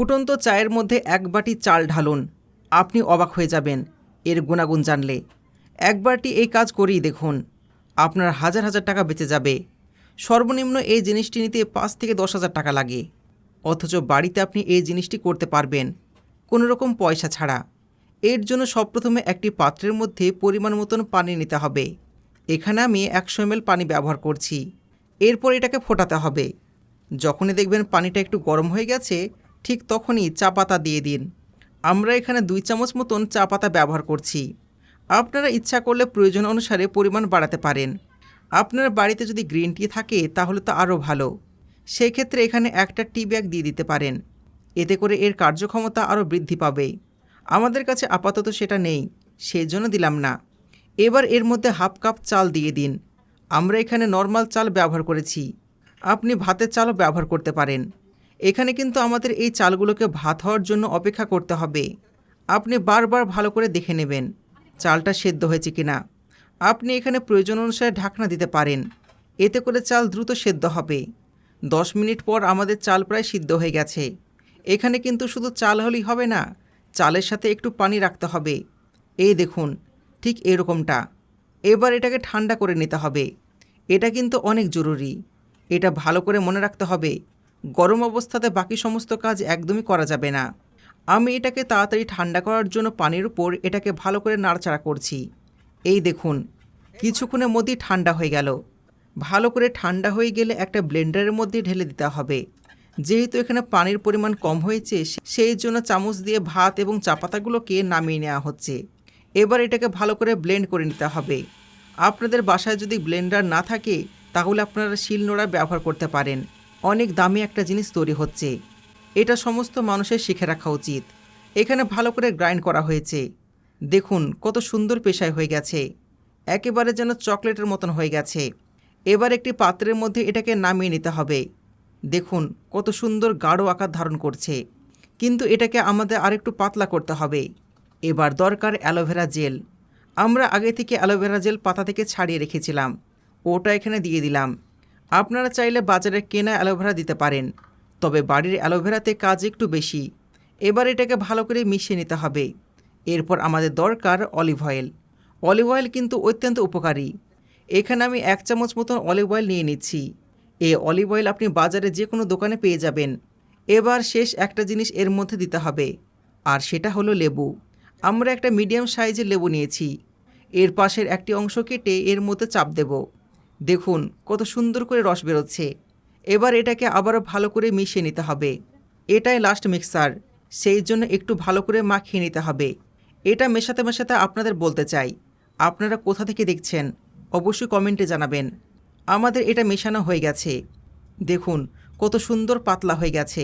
ফুটন্ত চায়ের মধ্যে এক বাটি চাল ঢালুন, আপনি অবাক হয়ে যাবেন এর গুণাগুণ জানলে। একবারটি এই কাজ করেই দেখুন, আপনার হাজার হাজার টাকা বেঁচে যাবে। সর্বনিম্ন এই জিনিসটি নিতে 5 থেকে 10,000 টাকা লাগে, অথচ বাড়িতে আপনি এই জিনিসটি করতে পারবেন কোনো রকম পয়সা ছাড়া। এর জন্য সবপ্রথমে একটি পাত্রের মধ্যে পরিমাণ মতন পানি নিতে হবে। এখানে আমি 100 ml পানি ব্যবহার করছি। এরপর এটাকে ফোটাতে হবে। যখনই দেখবেন পানিটা একটু গরম হয়ে গেছে, ঠিক তখনই চা পাতা দিয়ে দিন। আমরা এখানে 2 চামচ মতন চা পাতা ব্যবহার করছি। আপনারা ইচ্ছা করলে প্রয়োজন অনুসারে পরিমাণ বাড়াতে পারেন। আপনার বাড়িতে যদি গ্রিন টি থাকে তাহলে তো আরও ভালো। সেই ক্ষেত্রে এখানে একটা টি ব্যাগ দিয়ে দিতে পারেন, এতে করে এর কার্যক্ষমতা আরও বৃদ্ধি পাবে। আমাদের কাছে আপাতত সেটা নেই, সেই জন্য দিলাম না। এবার এর মধ্যে হাফ কাপ চাল দিয়ে দিন। আমরা এখানে নর্মাল চাল ব্যবহার করেছি, আপনি ভাতের চালও ব্যবহার করতে পারেন। এখানে কিন্তু আমাদের এই চালগুলোকে ভাত হওয়ার জন্য অপেক্ষা করতে হবে। আপনি বারবার ভালো করে দেখে নেবেন চালটা সেদ্ধ হয়েছে কিনা। আপনি এখানে প্রয়োজন অনুসারে ঢাকনা দিতে পারেন, এতে করে চাল দ্রুত সেদ্ধ হবে। 10 মিনিট পর আমাদের চাল প্রায় সিদ্ধ হয়ে গেছে। এখানে কিন্তু শুধু চাল হলেই হবে না, চালের সাথে একটু পানি রাখতে হবে। এই দেখুন, ঠিক এরকমটা। এবার এটাকে ঠান্ডা করে নিতে হবে। এটা কিন্তু অনেক জরুরি। এটা ভালো করে মনে রাখতে হবে, গরম অবস্থাতে বাকি সমস্ত কাজ একদমই করা যাবে না। আমি এটাকে তাড়াতাড়ি ঠান্ডা করার জন্য পানির উপর এটাকে ভালো করে নাড়াচাড়া করছি। এই দেখুন, কিছুক্ষণের মধ্যেই ঠান্ডা হয়ে গেল। ভালো করে ঠান্ডা হয়ে গেলে একটা ব্লেন্ডারের মধ্যে ঢেলে দিতে হবে। যেহেতু এখানে পানির পরিমাণ কম হয়েছে, সেই জন্য চামচ দিয়ে ভাত এবং চা পাতাগুলোকে নামিয়ে নেওয়া হচ্ছে। এবার এটাকে ভালো করে ব্লেন্ড করে নিতে হবে। আপনাদের বাসায় যদি ব্লেন্ডার না থাকে তাহলে আপনারা শিলনোড়া ব্যবহার করতে পারেন। অনেক দামি একটা জিনিস তৈরি হচ্ছে, এটা সমস্ত মানুষের শিখে রাখা উচিত। এখানে ভালো করে গ্রাইন্ড করা হয়েছে। দেখুন কত সুন্দর পেশায় হয়ে গেছে, একেবারে যেন চকলেটের মতন হয়ে গেছে। এবার একটি পাত্রের মধ্যে এটাকে নামিয়ে নিতে হবে। দেখুন কত সুন্দর গাঢ় আকার ধারণ করছে, কিন্তু এটাকে আমাদের আরেকটু পাতলা করতে হবে। এবার দরকার অ্যালোভেরা জেল। আমরা আগে থেকে অ্যালোভেরা জেল পাতা থেকে ছাড়িয়ে রেখেছিলাম, ওটা এখানে দিয়ে দিলাম। আপনারা চাইলে বাজারে কেনা অ্যালোভেরা দিতে পারেন, তবে বাড়ির অ্যালোভেরাতে কাজ একটু বেশি। এবার এটাকে ভালো করে মিশিয়ে নিতে হবে। এরপর আমাদের দরকার অলিভ অয়েল। অলিভ অয়েল কিন্তু অত্যন্ত উপকারী। এখানে আমি 1 চামচ মতন অলিভ অয়েল নিয়ে নিচ্ছি। এই অলিভ অয়েল আপনি বাজারে যে কোনো দোকানে পেয়ে যাবেন। এবার শেষ একটা জিনিস এর মধ্যে দিতে হবে, আর সেটা হলো লেবু। আমরা একটা মিডিয়াম সাইজের লেবু নিয়েছি। এর পাশের একটি অংশ কেটে এর মধ্যে চাপ দেব। দেখুন কত সুন্দর করে রস বেরোচ্ছে। এবার এটাকে আবারও ভালো করে মিশিয়ে নিতে হবে। এটাই লাস্ট মিক্সার, সেই জন্য একটু ভালো করে মাখিয়ে নিতে হবে। এটা মেশাতে মেশাতে আপনাদের বলতে চাই, আপনারা কোথা থেকে দেখছেন অবশ্যই কমেন্টে জানাবেন। আমাদের এটা মেশানো হয়ে গেছে। দেখুন কত সুন্দর পাতলা হয়ে গেছে।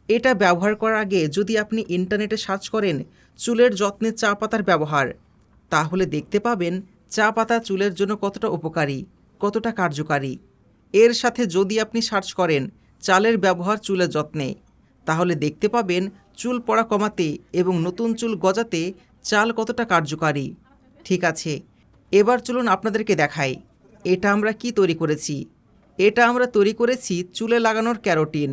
এটা ব্যবহার করার আগে যদি আপনি ইন্টারনেটে সার্চ করেন চুলের যত্নে চা পাতার ব্যবহার, তাহলে দেখতে পাবেন চা পাতা চুলের জন্য কতটা উপকারী, কতটা কার্যকারী। এর সাথে যদি আপনি সার্চ করেন চালের ব্যবহার চুলের যত্নে, তাহলে দেখতে পাবেন চুল পড়া কমাতে এবং নতুন চুল গজাতে চাল কতটা কার্যকারী। ঠিক আছে, এবার চলুন আপনাদেরকে দেখাই এটা আমরা কি তৈরি করেছি। এটা আমরা তৈরি করেছি চুলে লাগানোর ক্যারোটিন।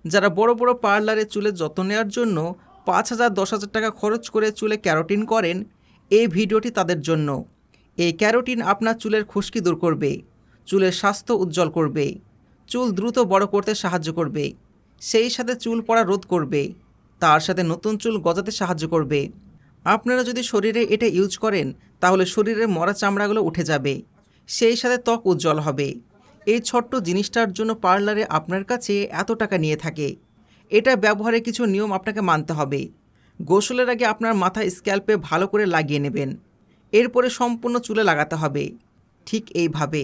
যারা বড় বড় পার্লারে চুলের যত্ন নেওয়ার জন্য 5,000 10,000 টাকা খরচ করে চুলে ক্যারোটিন করেন, এই ভিডিওটি তাদের জন্য। এই ক্যারোটিন আপনার চুলের খুশকি দূর করবে, চুলের স্বাস্থ্য উজ্জ্বল করবে, চুল দ্রুত বড় করতে সাহায্য করবে, সেই সাথে চুল পড়া রোধ করবে, তার সাথে নতুন চুল গজাতে সাহায্য করবে। আপনারা যদি শরীরে এটা ইউজ করেন তাহলে শরীরের মরা চামড়াগুলো উঠে যাবে, সেই সাথে ত্বক উজ্জ্বল হবে। এই ছোট্ট জিনিসটার জন্য পার্লারে আপনার কাছে এত টাকা নিয়ে থাকে। এটা ব্যবহারে কিছু নিয়ম আপনাকে মানতে হবে। গোসলের আগে আপনার মাথা স্ক্যাল্পে ভালো করে লাগিয়ে নেবেন, এরপরে সম্পূর্ণ চুলে লাগাতে হবে। ঠিক এইভাবে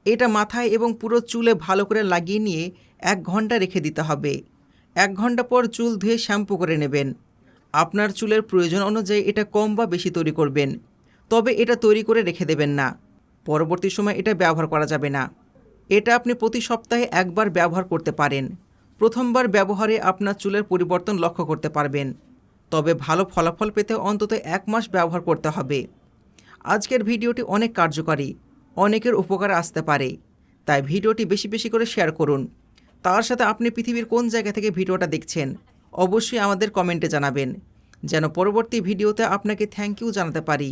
এটা মাথায় এবং পুরো চুলে ভালো করে লাগিয়ে নিয়ে 1 ঘন্টা রেখে দিতে হবে। 1 ঘন্টা পর চুল ধুয়ে শ্যাম্পু করে নেবেন। আপনার চুলের প্রয়োজন অনুযায়ী এটা কম বা বেশি তৈরি করবেন, তবে এটা তৈরি করে রেখে দেবেন না, পরবর্তী সময় এটা ব্যবহার করা যাবে না। এটা আপনি প্রতি সপ্তাহে একবার ব্যবহার করতে পারেন। প্রথমবার ব্যবহারে আপনার চুলের পরিবর্তন লক্ষ্য করতে পারবেন, তবে ভালো ফলাফল পেতে অন্তত 1 মাস ব্যবহার করতে হবে। আজকের ভিডিওটি অনেক কার্যকারী, অনেকের উপকারে আসতে পারে, তাই ভিডিওটি বেশি বেশি করে শেয়ার করুন। তার সাথে আপনি পৃথিবীর কোন জায়গা থেকে ভিডিওটা দেখছেন অবশ্যই আমাদের কমেন্টে জানাবেন, যেন পরবর্তী ভিডিওতে আপনাকে থ্যাংক ইউ জানাতে পারি।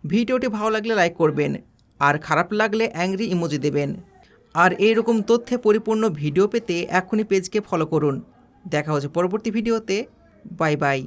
ভিডিওটি ভালো লাগলে লাইক করবেন, আর খারাপ লাগলে অ্যাংরি ইমোজি দেবেন। আর এইরকম তথ্যে পরিপূর্ণ ভিডিও পেতে এখনই পেজকে ফলো করুন। দেখা হচ্ছে পরবর্তী ভিডিওতে। Bye bye.